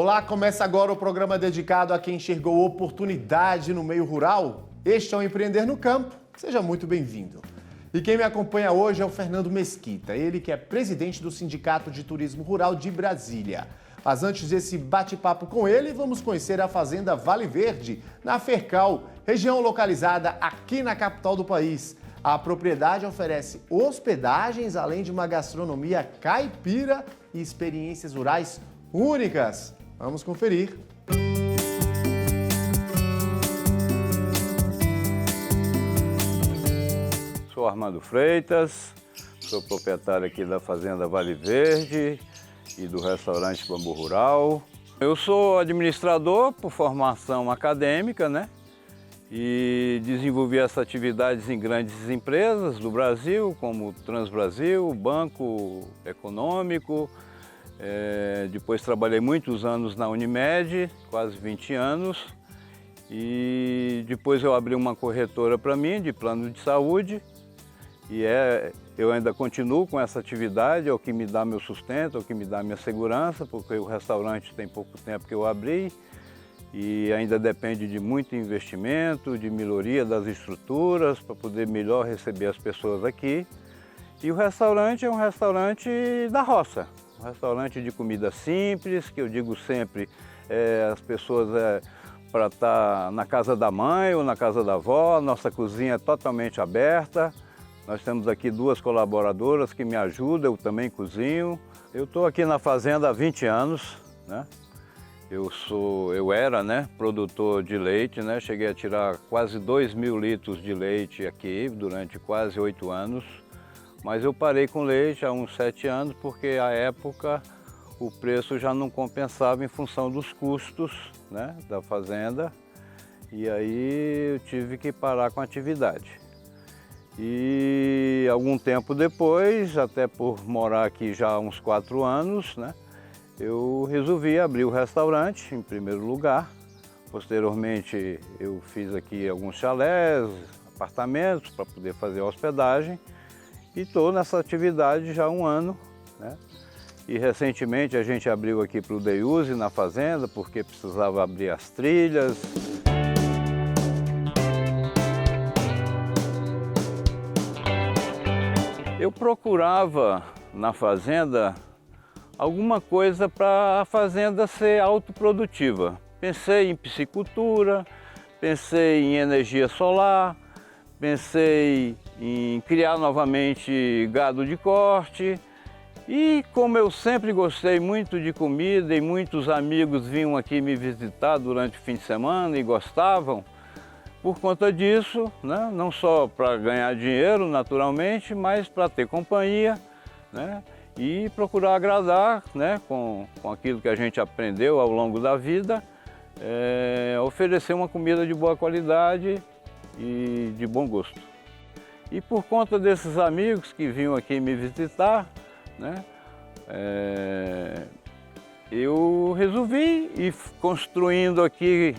Olá, começa agora o programa dedicado a quem enxergou oportunidade no meio rural. Este é o Empreender no Campo. Seja muito bem-vindo. E quem me acompanha hoje é o Fernando Mesquita, ele que é presidente do Sindicato de Turismo Rural de Brasília. Mas antes desse bate-papo com ele, vamos conhecer a Fazenda Vale Verde, na Fercal, região localizada aqui na capital do país. A propriedade oferece hospedagens, além de uma gastronomia caipira e experiências rurais únicas. Vamos conferir. Sou Armando Freitas, sou proprietário aqui da Fazenda Vale Verde e do restaurante Bambu Rural. Eu sou administrador por formação acadêmica, né? E desenvolvi essas atividades em grandes empresas do Brasil, como Transbrasil, Banco Econômico. Depois trabalhei muitos anos na Unimed, quase 20 anos. E depois eu abri uma corretora para mim, de plano de saúde. E eu ainda continuo com essa atividade, é o que me dá meu sustento, é o que me dá minha segurança, porque o restaurante tem pouco tempo que eu abri e ainda depende de muito investimento, de melhoria das estruturas para poder melhor receber as pessoas aqui. E o restaurante é um restaurante da roça, um restaurante de comida simples, que eu digo sempre, as pessoas para estar na casa da mãe ou na casa da avó, nossa cozinha é totalmente aberta. Nós temos aqui 2 colaboradoras que me ajudam, eu também cozinho. Eu estou aqui na fazenda há 20 anos, né? Eu era, né, produtor de leite, né? Cheguei a tirar quase 2.000 litros de leite aqui durante quase 8 anos. Mas eu parei com leite há uns 7 anos porque à época o preço já não compensava em função dos custos, né, da fazenda. E aí eu tive que parar com a atividade. E algum tempo depois, até por morar aqui já há uns 4 anos, né, eu resolvi abrir o restaurante em primeiro lugar. Posteriormente eu fiz aqui alguns chalés, apartamentos para poder fazer a hospedagem. E estou nessa atividade já há 1 ano, né? E recentemente a gente abriu aqui para o Day Use na fazenda, porque precisava abrir as trilhas. Eu procurava na fazenda alguma coisa para a fazenda ser autoprodutiva. Pensei em piscicultura, pensei em energia solar, pensei em criar novamente gado de corte. E como eu sempre gostei muito de comida e muitos amigos vinham aqui me visitar durante o fim de semana e gostavam, por conta disso, né, não só para ganhar dinheiro naturalmente, mas para ter companhia, né, e procurar agradar, né, com aquilo que a gente aprendeu ao longo da vida, oferecer uma comida de boa qualidade e de bom gosto. E por conta desses amigos que vinham aqui me visitar, né, eu resolvi ir construindo aqui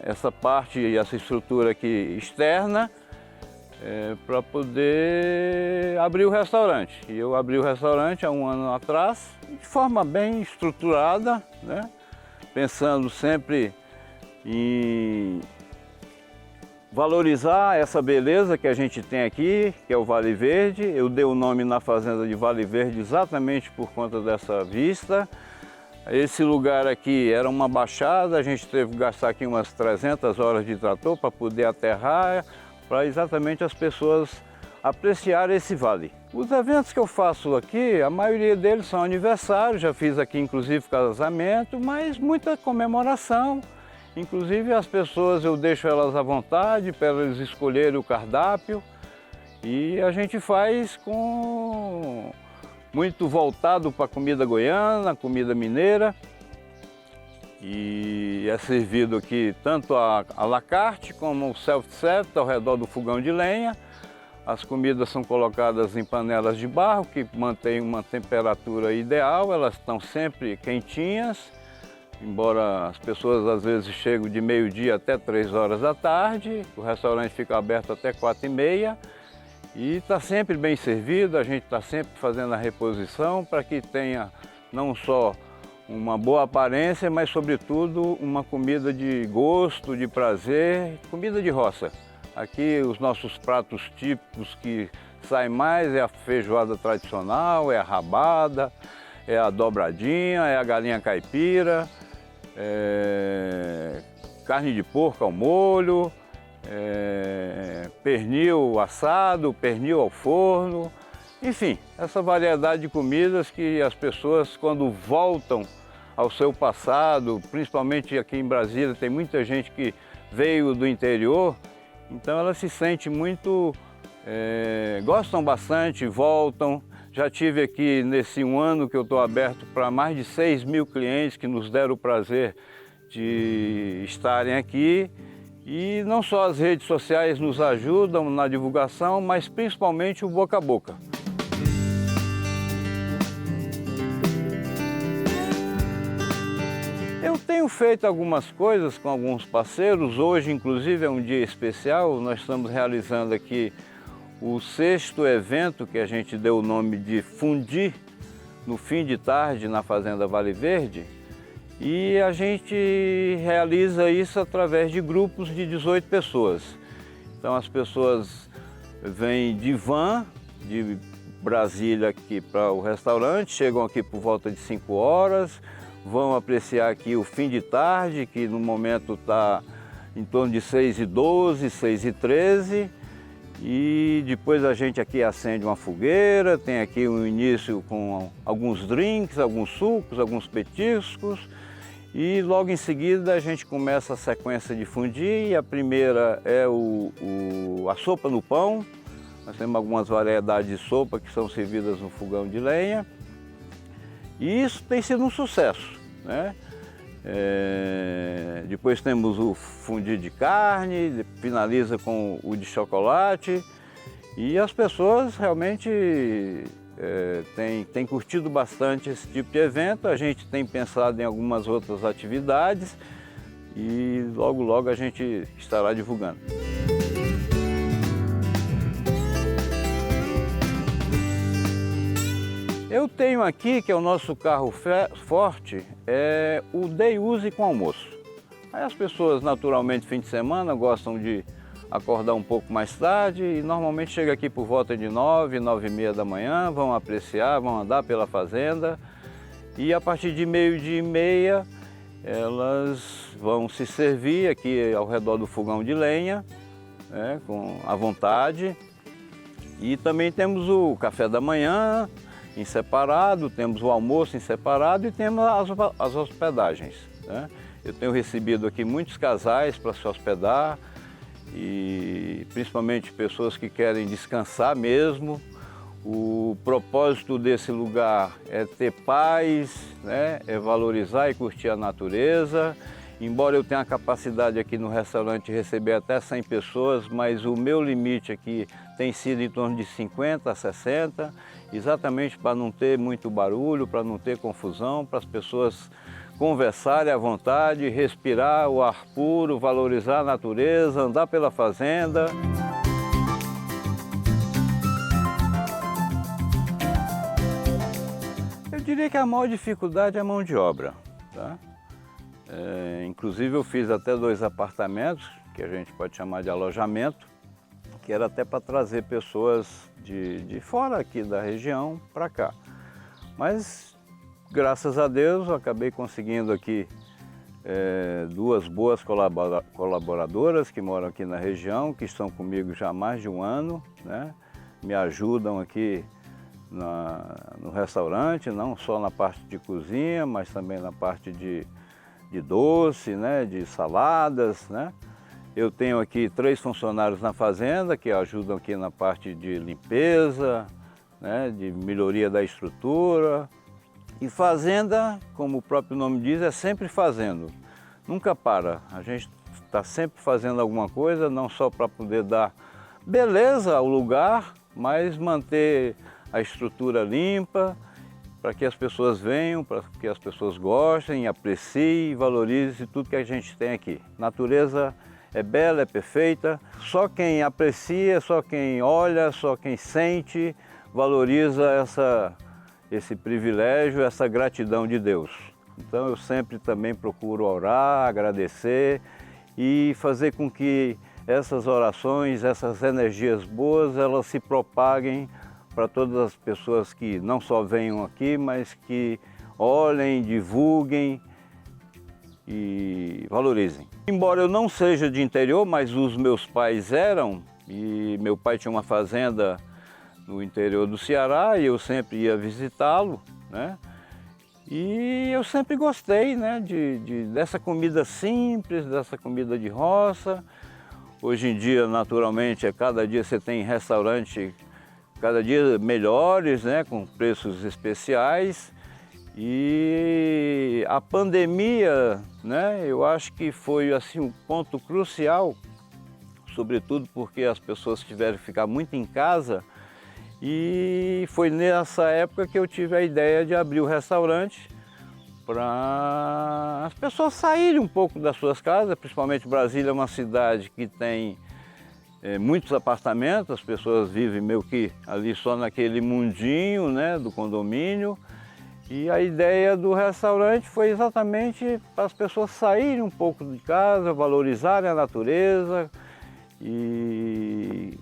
essa parte e essa estrutura aqui externa para poder abrir o restaurante. E eu abri o restaurante há 1 ano atrás, de forma bem estruturada, né, pensando sempre em valorizar essa beleza que a gente tem aqui, que é o Vale Verde. Eu dei o nome na fazenda de Vale Verde exatamente por conta dessa vista. Esse lugar aqui era uma baixada, a gente teve que gastar aqui umas 300 horas de trator para poder aterrar, para exatamente as pessoas apreciarem esse vale. Os eventos que eu faço aqui, a maioria deles são aniversários, já fiz aqui inclusive casamento, mas muita comemoração. Inclusive as pessoas eu deixo elas à vontade para elas escolherem o cardápio e a gente faz com muito voltado para comida goiana, comida mineira. E é servido aqui tanto a la carte como o self-service ao redor do fogão de lenha. As comidas são colocadas em panelas de barro que mantêm uma temperatura ideal, elas estão sempre quentinhas. Embora as pessoas às vezes cheguem de meio-dia até 3 horas da tarde, o restaurante fica aberto até 4h30 e está sempre bem servido, a gente está sempre fazendo a reposição para que tenha não só uma boa aparência, mas sobretudo uma comida de gosto, de prazer, comida de roça. Aqui os nossos pratos típicos que saem mais é a feijoada tradicional, é a rabada, é a dobradinha, é a galinha caipira, carne de porco ao molho, pernil assado, pernil ao forno, enfim, essa variedade de comidas que as pessoas, quando voltam ao seu passado, principalmente aqui em Brasília, tem muita gente que veio do interior, então ela se sente muito, gostam bastante, voltam. Já tive aqui nesse um ano que eu estou aberto para mais de 6.000 clientes que nos deram o prazer de estarem aqui. E não só as redes sociais nos ajudam na divulgação, mas principalmente o boca a boca. Eu tenho feito algumas coisas com alguns parceiros. Hoje, inclusive, é um dia especial. Nós estamos realizando aqui o 6º evento que a gente deu o nome de Fundi, no fim de tarde, na Fazenda Vale Verde. E a gente realiza isso através de grupos de 18 pessoas. Então as pessoas vêm de van, de Brasília aqui para o restaurante, chegam aqui por volta de 5 horas, vão apreciar aqui o fim de tarde, que no momento está em torno de 6h12, 6h13. E depois a gente aqui acende uma fogueira, tem aqui um início com alguns drinks, alguns sucos, alguns petiscos. E logo em seguida a gente começa a sequência de fundi. A primeira é a sopa no pão. Nós temos algumas variedades de sopa que são servidas no fogão de lenha. E isso tem sido um sucesso, né? Depois temos o fundi de carne, finaliza com o de chocolate. E as pessoas realmente têm curtido bastante esse tipo de evento. A gente tem pensado em algumas outras atividades e logo logo a gente estará divulgando. Eu tenho aqui, que é o nosso carro forte, o day use com almoço. Aí as pessoas, naturalmente, fim de semana, gostam de acordar um pouco mais tarde e normalmente chega aqui por volta de 9, 9h30 da manhã, vão apreciar, vão andar pela fazenda e a partir de 12h30 elas vão se servir aqui ao redor do fogão de lenha, né, à vontade. E também temos o café da manhã em separado, temos o almoço em separado e temos as hospedagens, né? Eu tenho recebido aqui muitos casais para se hospedar e principalmente pessoas que querem descansar mesmo. O propósito desse lugar é ter paz, né? É valorizar e curtir a natureza. Embora eu tenha a capacidade aqui no restaurante de receber até 100 pessoas, mas o meu limite aqui tem sido em torno de 50 a 60, exatamente para não ter muito barulho, para não ter confusão, para as pessoas conversarem à vontade, respirar o ar puro, valorizar a natureza, andar pela fazenda. Eu diria que a maior dificuldade é a mão de obra, tá? Inclusive eu fiz até 2 apartamentos, que a gente pode chamar de alojamento, que era até para trazer pessoas de fora aqui da região para cá. Mas, graças a Deus, eu acabei conseguindo aqui 2 boas colaboradoras que moram aqui na região, que estão comigo já há mais de um ano, né? Me ajudam aqui no restaurante, não só na parte de cozinha, mas também na parte de doce, né, de saladas, né? Eu tenho aqui 3 funcionários na fazenda que ajudam aqui na parte de limpeza, né, de melhoria da estrutura. E fazenda, como o próprio nome diz, é sempre fazendo, nunca para. A gente está sempre fazendo alguma coisa, não só para poder dar beleza ao lugar, mas manter a estrutura limpa, para que as pessoas venham, para que as pessoas gostem, apreciem e valorizem tudo que a gente tem aqui. Natureza é bela, é perfeita, só quem aprecia, só quem olha, só quem sente, valoriza esse privilégio, essa gratidão de Deus. Então eu sempre também procuro orar, agradecer e fazer com que essas orações, essas energias boas, elas se propaguem para todas as pessoas que não só venham aqui, mas que olhem, divulguem e valorizem. Embora eu não seja de interior, mas os meus pais eram, e meu pai tinha uma fazenda no interior do Ceará e eu sempre ia visitá-lo, né? E eu sempre gostei, né, dessa comida simples, dessa comida de roça. Hoje em dia, naturalmente, cada dia você tem restaurante, cada dia melhores, né, com preços especiais. E a pandemia, né, eu acho que foi assim, um ponto crucial, sobretudo porque as pessoas tiveram que ficar muito em casa. E foi nessa época que eu tive a ideia de abrir o restaurante para as pessoas saírem um pouco das suas casas, principalmente Brasília é uma cidade que tem muitos apartamentos, as pessoas vivem meio que ali só naquele mundinho, né, do condomínio. E a ideia do restaurante foi exatamente para as pessoas saírem um pouco de casa, valorizarem a natureza e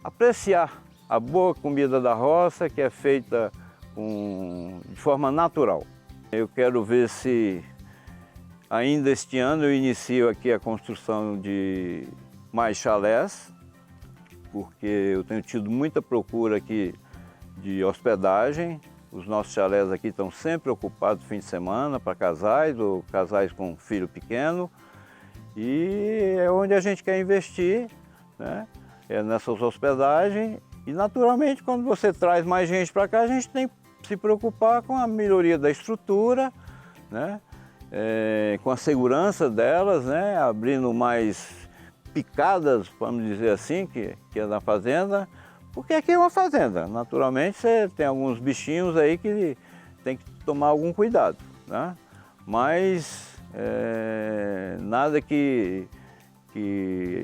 apreciar a boa comida da roça, que é feita de forma natural. Eu quero ver se ainda este ano eu inicio aqui a construção de mais chalés, porque eu tenho tido muita procura aqui de hospedagem. Os nossos chalés aqui estão sempre ocupados no fim de semana para casais ou casais com filho pequeno. E é onde a gente quer investir, né? É nessas hospedagens. E naturalmente, quando você traz mais gente para cá, a gente tem que se preocupar com a melhoria da estrutura, né? Com a segurança delas, né? Abrindo mais picadas, vamos dizer assim, que é na fazenda. Porque aqui é uma fazenda, naturalmente você tem alguns bichinhos aí que tem que tomar algum cuidado, né? Mas nada que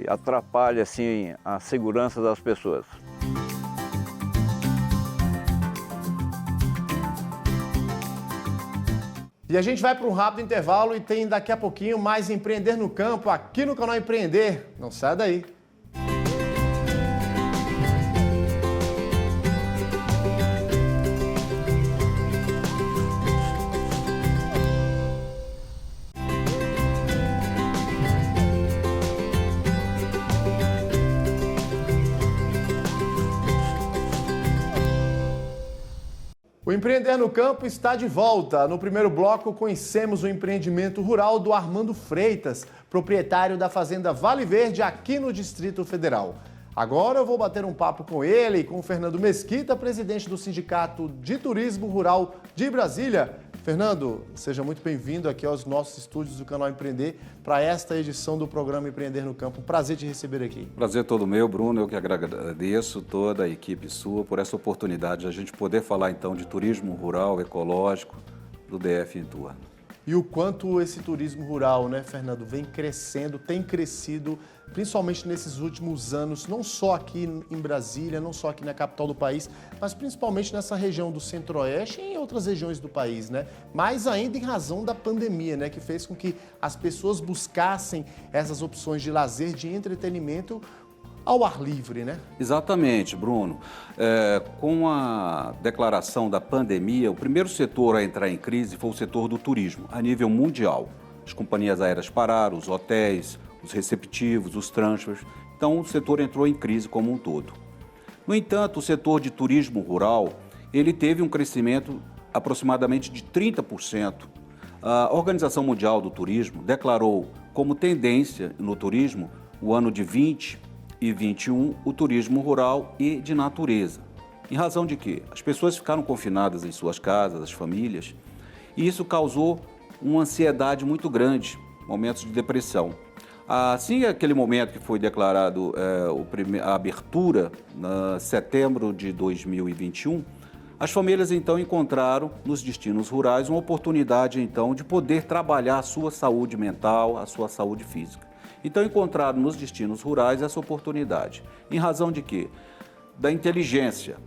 atrapalhe assim, a segurança das pessoas. E a gente vai para um rápido intervalo e tem daqui a pouquinho mais Empreender no Campo aqui no canal Empreender. Não sai daí. O Empreender no Campo está de volta. No primeiro bloco, conhecemos o empreendimento rural do Armando Freitas, proprietário da Fazenda Vale Verde, aqui no Distrito Federal. Agora eu vou bater um papo com ele e com o Fernando Mesquita, presidente do Sindicato de Turismo Rural de Brasília. Fernando, seja muito bem-vindo aqui aos nossos estúdios do canal Empreender para esta edição do programa Empreender no Campo. Um prazer te receber aqui. Prazer todo meu, Bruno. Eu que agradeço toda a equipe sua por essa oportunidade de a gente poder falar então de turismo rural, ecológico do DF em torno. E o quanto esse turismo rural, né, Fernando, vem crescendo, tem crescido, principalmente nesses últimos anos, não só aqui em Brasília, não só aqui na capital do país, mas principalmente nessa região do Centro-Oeste e em outras regiões do país, né? Mais ainda em razão da pandemia, né, que fez com que as pessoas buscassem essas opções de lazer, de entretenimento ao ar livre, né? Exatamente, Bruno. Com a declaração da pandemia, o primeiro setor a entrar em crise foi o setor do turismo, a nível mundial. As companhias aéreas pararam, os hotéis, os receptivos, os transfers. Então, o setor entrou em crise como um todo. No entanto, o setor de turismo rural, ele teve um crescimento aproximadamente de 30%. A Organização Mundial do Turismo declarou como tendência no turismo o ano de 20 e 21, o turismo rural e de natureza. Em razão de quê? As pessoas ficaram confinadas em suas casas, as famílias, e isso causou uma ansiedade muito grande, momentos de depressão. Assim, aquele momento que foi declarado a abertura, em setembro de 2021, as famílias então encontraram nos destinos rurais uma oportunidade então de poder trabalhar a sua saúde mental, a sua saúde física. Então encontraram nos destinos rurais essa oportunidade. Em razão de quê? Da inteligência,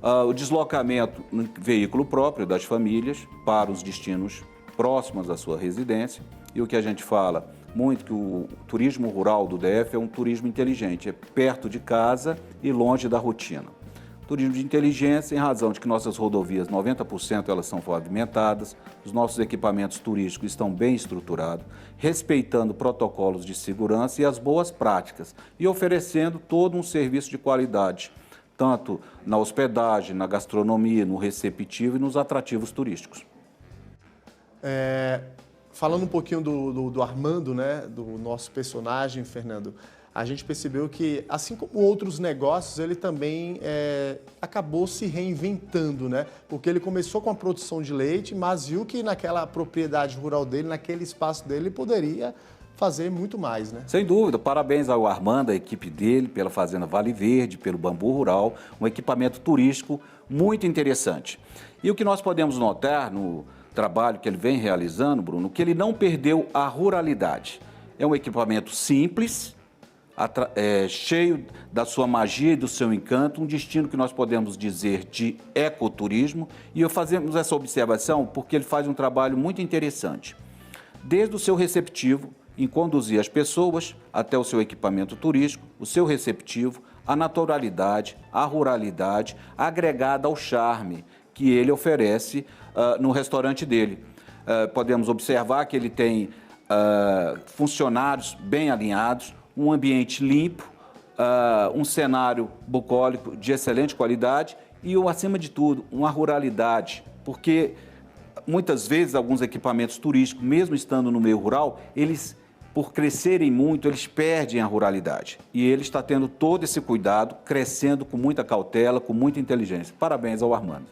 o deslocamento no veículo próprio das famílias para os destinos próximas à sua residência. E o que a gente fala muito, que o turismo rural do DF é um turismo inteligente, é perto de casa e longe da rotina. Turismo de inteligência, em razão de que nossas rodovias, 90% elas são pavimentadas, os nossos equipamentos turísticos estão bem estruturados, respeitando protocolos de segurança e as boas práticas e oferecendo todo um serviço de qualidade, tanto na hospedagem, na gastronomia, no receptivo e nos atrativos turísticos. Falando um pouquinho do Armando, né, do nosso personagem, Fernando, a gente percebeu que, assim como outros negócios, ele também acabou se reinventando, né? Porque ele começou com a produção de leite, mas viu que naquela propriedade rural dele, naquele espaço dele, ele poderia fazer muito mais, né? Sem dúvida. Parabéns ao Armando, a equipe dele, pela Fazenda Vale Verde, pelo Bambu Rural, um equipamento turístico muito interessante. E o que nós podemos notar no trabalho que ele vem realizando, Bruno, que ele não perdeu a ruralidade. É um equipamento simples, cheio da sua magia e do seu encanto, um destino que nós podemos dizer de ecoturismo, e fazemos essa observação porque ele faz um trabalho muito interessante. Desde o seu receptivo, em conduzir as pessoas até o seu equipamento turístico, o seu receptivo, a naturalidade, a ruralidade, agregada ao charme que ele oferece no restaurante dele. Podemos observar que ele tem funcionários bem alinhados, um ambiente limpo, um cenário bucólico de excelente qualidade e, acima de tudo, uma ruralidade, porque muitas vezes alguns equipamentos turísticos, mesmo estando no meio rural, eles, por crescerem muito, eles perdem a ruralidade. E ele está tendo todo esse cuidado, crescendo com muita cautela, com muita inteligência. Parabéns ao Armando.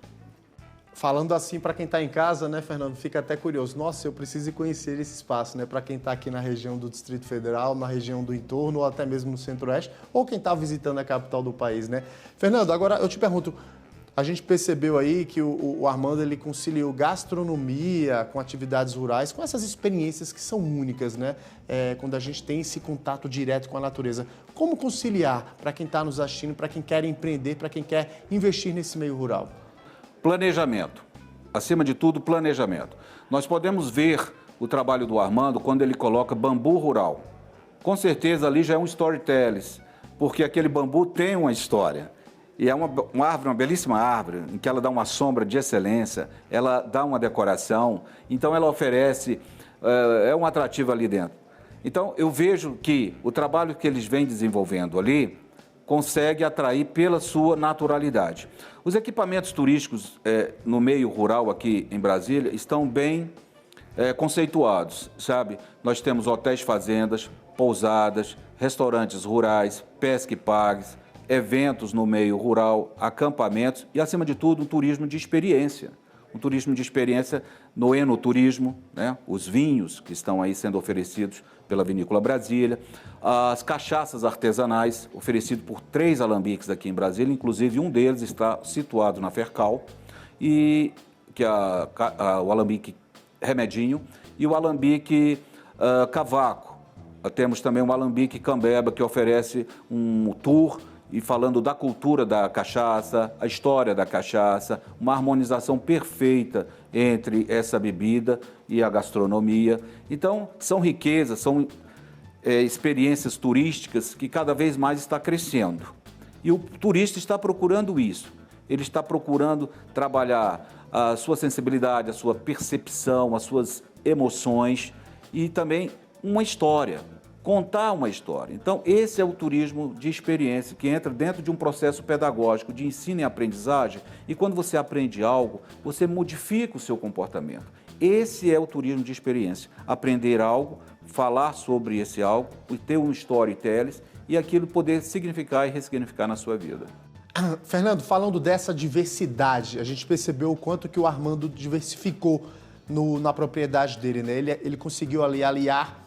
Falando assim, para quem está em casa, né, Fernando, fica até curioso. Nossa, eu preciso conhecer esse espaço, né? Para quem está aqui na região do Distrito Federal, na região do entorno, ou até mesmo no Centro-Oeste, ou quem está visitando a capital do país, né? Fernando, agora eu te pergunto, a gente percebeu aí que o Armando, ele conciliou gastronomia com atividades rurais, com essas experiências que são únicas, né? Quando a gente tem esse contato direto com a natureza. Como conciliar para quem está nos assistindo, para quem quer empreender, para quem quer investir nesse meio rural? Planejamento. Acima de tudo, planejamento. Nós podemos ver o trabalho do Armando quando ele coloca bambu rural. Com certeza ali já é um storytelling, porque aquele bambu tem uma história. E é uma árvore, uma belíssima árvore, em que ela dá uma sombra de excelência, ela dá uma decoração, então ela oferece, um atrativo ali dentro. Então eu vejo que o trabalho que eles vêm desenvolvendo ali consegue atrair pela sua naturalidade. Os equipamentos turísticos no meio rural aqui em Brasília estão bem conceituados, sabe? Nós temos hotéis fazendas, pousadas, restaurantes rurais, pesca e pagues, eventos no meio rural, acampamentos e, acima de tudo, um turismo de experiência. Um turismo de experiência no enoturismo, né? Os vinhos que estão aí sendo oferecidos pela Vinícola Brasília, as cachaças artesanais oferecidas por 3 alambiques aqui em Brasília, inclusive um deles está situado na Fercal, e que é o alambique Remedinho e o alambique Cavaco. Temos também um alambique Cambeba, que oferece um tour e falando da cultura da cachaça, a história da cachaça, uma harmonização perfeita entre essa bebida e a gastronomia. Então, são riquezas, são experiências turísticas que cada vez mais está crescendo. E o turista está procurando isso. Ele está procurando trabalhar a sua sensibilidade, a sua percepção, as suas emoções e também uma história. Contar uma história. Então, esse é o turismo de experiência, que entra dentro de um processo pedagógico de ensino e aprendizagem, e quando você aprende algo, você modifica o seu comportamento. Esse é o turismo de experiência. Aprender algo, falar sobre esse algo, ter um storytelling e aquilo poder significar e ressignificar na sua vida. Fernando, falando dessa diversidade, a gente percebeu o quanto que o Armando diversificou na propriedade dele, né? Ele conseguiu ali aliar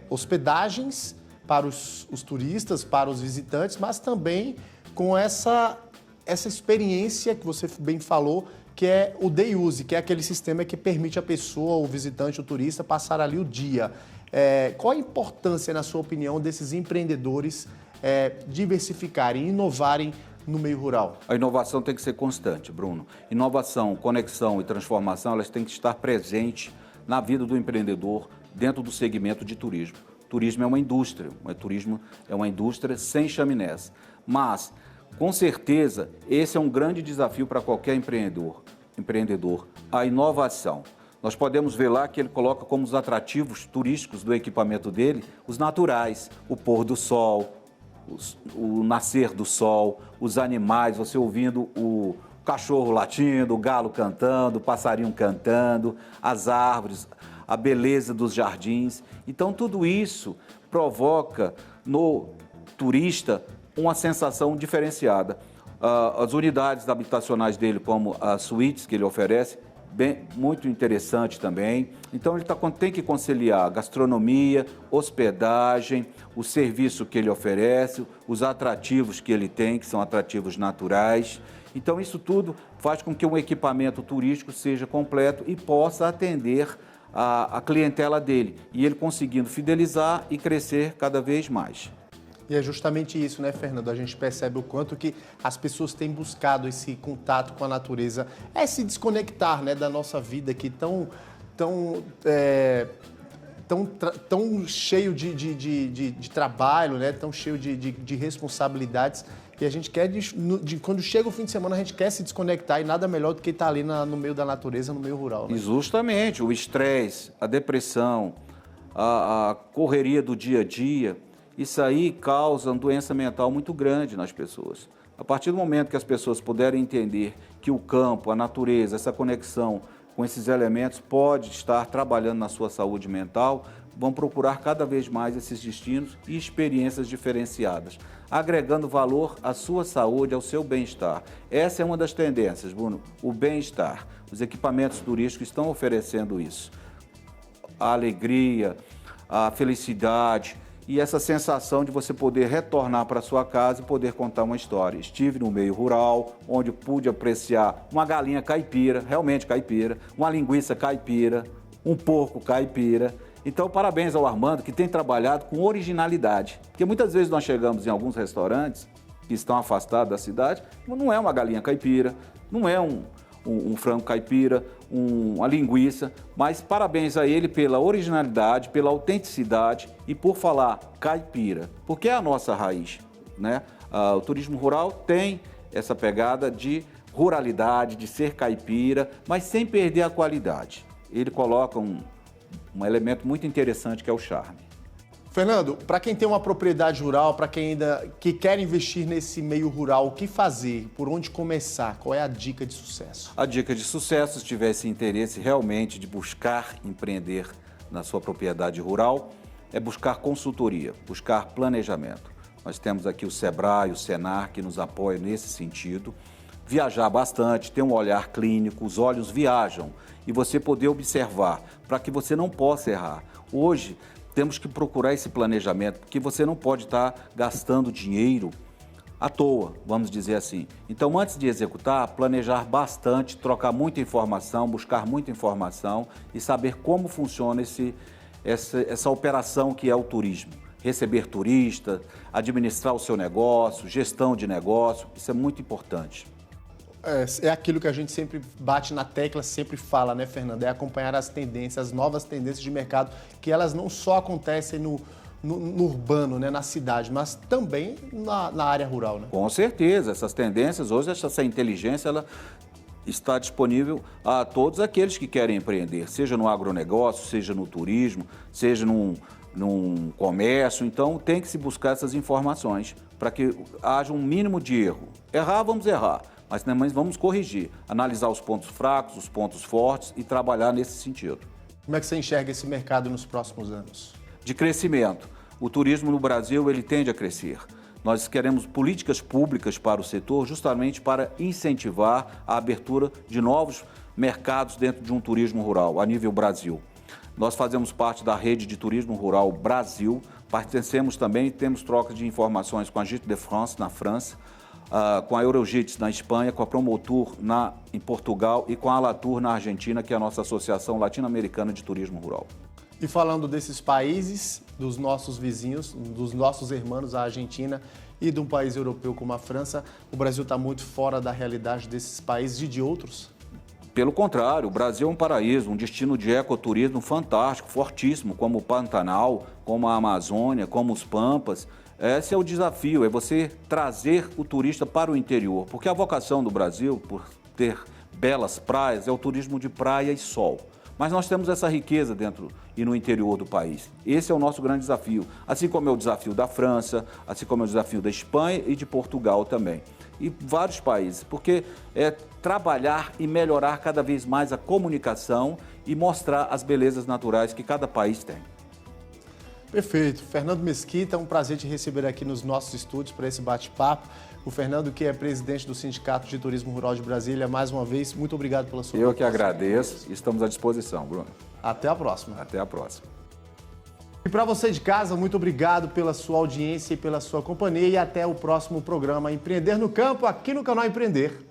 hospedagens para os turistas, para os visitantes, mas também com essa experiência que você bem falou, que é o day use, que é aquele sistema que permite a pessoa, o visitante, o turista, passar ali o dia. Qual a importância, na sua opinião, desses empreendedores diversificarem, inovarem no meio rural? A inovação tem que ser constante, Bruno. Inovação, conexão e transformação, elas têm que estar presentes na vida do empreendedor dentro do segmento de turismo. Turismo é uma indústria, turismo é uma indústria sem chaminés. Mas, com certeza, esse é um grande desafio para qualquer empreendedor, a inovação. Nós podemos ver lá que ele coloca como os atrativos turísticos do equipamento dele os naturais, o pôr do sol, o nascer do sol, os animais, você ouvindo o cachorro latindo, o galo cantando, o passarinho cantando, as árvores, a beleza dos jardins. Então, tudo isso provoca no turista uma sensação diferenciada. As unidades habitacionais dele, como as suítes que ele oferece, muito interessante também. Então, ele tem que conciliar gastronomia, hospedagem, o serviço que ele oferece, os atrativos que ele tem, que são atrativos naturais. Então, isso tudo faz com que um equipamento turístico seja completo e possa atender a clientela dele. E ele conseguindo fidelizar e crescer cada vez mais. E é justamente isso, né, Fernando? A gente percebe o quanto que as pessoas têm buscado esse contato com a natureza, se desconectar, né, da nossa vida aqui tão cheio de trabalho, né, tão cheio de responsabilidades. E a gente quer, quando chega o fim de semana, a gente quer se desconectar e nada melhor do que estar ali no meio da natureza, no meio rural. Né? Justamente, o estresse, a depressão, a correria do dia a dia, isso aí causa uma doença mental muito grande nas pessoas. A partir do momento que as pessoas puderem entender que o campo, a natureza, essa conexão com esses elementos pode estar trabalhando na sua saúde mental, vão procurar cada vez mais esses destinos e experiências diferenciadas, agregando valor à sua saúde, ao seu bem-estar. Essa é uma das tendências, Bruno, o bem-estar. Os equipamentos turísticos estão oferecendo isso. A alegria, a felicidade e essa sensação de você poder retornar para sua casa e poder contar uma história. Estive no meio rural, onde pude apreciar uma galinha caipira, realmente caipira, uma linguiça caipira, um porco caipira. Então, parabéns ao Armando, que tem trabalhado com originalidade. Porque muitas vezes nós chegamos em alguns restaurantes que estão afastados da cidade, não é uma galinha caipira, não é um frango caipira, uma linguiça, mas parabéns a ele pela originalidade, pela autenticidade e por falar caipira, porque é a nossa raiz, né? O turismo rural tem essa pegada de ruralidade, de ser caipira, mas sem perder a qualidade. Ele coloca um elemento muito interessante que é o charme. Fernando, para quem tem uma propriedade rural, para quem que quer investir nesse meio rural, o que fazer? Por onde começar? Qual é a dica de sucesso? A dica de sucesso, se tivesse interesse realmente de buscar empreender na sua propriedade rural, é buscar consultoria, buscar planejamento. Nós temos aqui o Sebrae, o Senar, que nos apoia nesse sentido. Viajar bastante, ter um olhar clínico, os olhos viajam e você poder observar para que você não possa errar. Hoje, temos que procurar esse planejamento, porque você não pode estar gastando dinheiro à toa, vamos dizer assim. Então, antes de executar, planejar bastante, trocar muita informação, buscar muita informação e saber como funciona essa operação que é o turismo. Receber turista, administrar o seu negócio, gestão de negócio, isso é muito importante. É aquilo que a gente sempre bate na tecla, sempre fala, né, Fernando? É acompanhar as tendências, as novas tendências de mercado, que elas não só acontecem no urbano, né, na cidade, mas também na área rural, né? Com certeza, essas tendências, hoje essa inteligência, ela está disponível a todos aqueles que querem empreender, seja no agronegócio, seja no turismo, seja num comércio. Então, tem que se buscar essas informações para que haja um mínimo de erro. Errar, vamos errar. Mas também vamos corrigir, analisar os pontos fracos, os pontos fortes e trabalhar nesse sentido. Como é que você enxerga esse mercado nos próximos anos? De crescimento. O turismo no Brasil, ele tende a crescer. Nós queremos políticas públicas para o setor justamente para incentivar a abertura de novos mercados dentro de um turismo rural, a nível Brasil. Nós fazemos parte da rede de turismo rural Brasil, pertencemos também e temos trocas de informações com a Gîtes de France, na França, com a Eurogîtes na Espanha, com a Promotur em Portugal e com a Alatur na Argentina, que é a nossa Associação Latino-Americana de Turismo Rural. E falando desses países, dos nossos vizinhos, dos nossos irmãos, a Argentina, e de um país europeu como a França, o Brasil está muito fora da realidade desses países e de outros? Pelo contrário, o Brasil é um paraíso, um destino de ecoturismo fantástico, fortíssimo, como o Pantanal, como a Amazônia, como os Pampas. Esse é o desafio, é você trazer o turista para o interior, porque a vocação do Brasil, por ter belas praias, é o turismo de praia e sol. Mas nós temos essa riqueza dentro e no interior do país. Esse é o nosso grande desafio, assim como é o desafio da França, assim como é o desafio da Espanha e de Portugal também. E vários países, porque é trabalhar e melhorar cada vez mais a comunicação e mostrar as belezas naturais que cada país tem. Perfeito. Fernando Mesquita, é um prazer te receber aqui nos nossos estúdios para esse bate-papo. O Fernando, que é presidente do Sindicato de Turismo Rural de Brasília, mais uma vez, muito obrigado pela sua Eu que agradeço e estamos à disposição, Bruno. Até a próxima. Até a próxima. E para você de casa, muito obrigado pela sua audiência e pela sua companhia e até o próximo programa Empreender no Campo, aqui no canal Empreender.